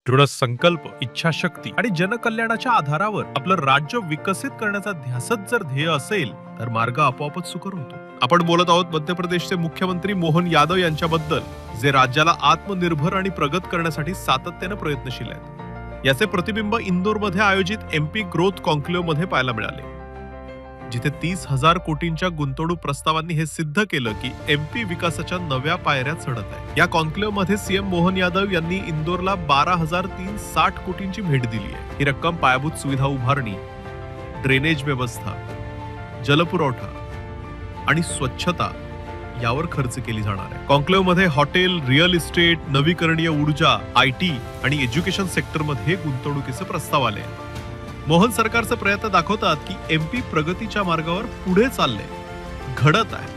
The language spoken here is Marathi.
दृढ संकल्प, इच्छाशक्ती आणि जनकल्याणाच्या आधारावर आपलं राज्य विकसित करण्याचा ध्यासच जर ध्येय असेल तर मार्ग आपोआपच सुकर होतो. आपण बोलत आहोत मध्य प्रदेशचे मुख्यमंत्री मोहन यादव यांच्याबद्दल, जे राज्याला आत्मनिर्भर आणि प्रगत करण्यासाठी सातत्याने प्रयत्नशील आहेत. याचे प्रतिबिंब इंदोरमध्ये आयोजित एमपी ग्रोथ कॉन्क्लेव्ह मध्ये पाहायला मिळाले, जिथे 30,000 कोटींच्या गुंतवणूक प्रस्तावांनी हे सिद्ध केलं की एमपी विकासाच्या नव्या पायऱ्या चढत आहे. या कॉन्क्लेव्ह मध्ये सीएम मोहन यादव यांनी इंदोरला 12,360 कोटींची भेट दिली आहे. ही रक्कम पायाभूत सुविधा उभारणी, ड्रेनेज व्यवस्था, जलपुरवठा आणि स्वच्छता यावर खर्च केली जाणार आहे. कॉन्क्लेव्ह मध्ये हॉटेल, रिअल इस्टेट, नवीकरणीय ऊर्जा, आयटी आणि एज्युकेशन सेक्टरमध्ये गुंतवणुकीचे प्रस्ताव आले. मोहन सरकारचे प्रयत्न दाखवतात की एमपी प्रगतीच्या मार्गावर पुढे चालले, घडत आहे.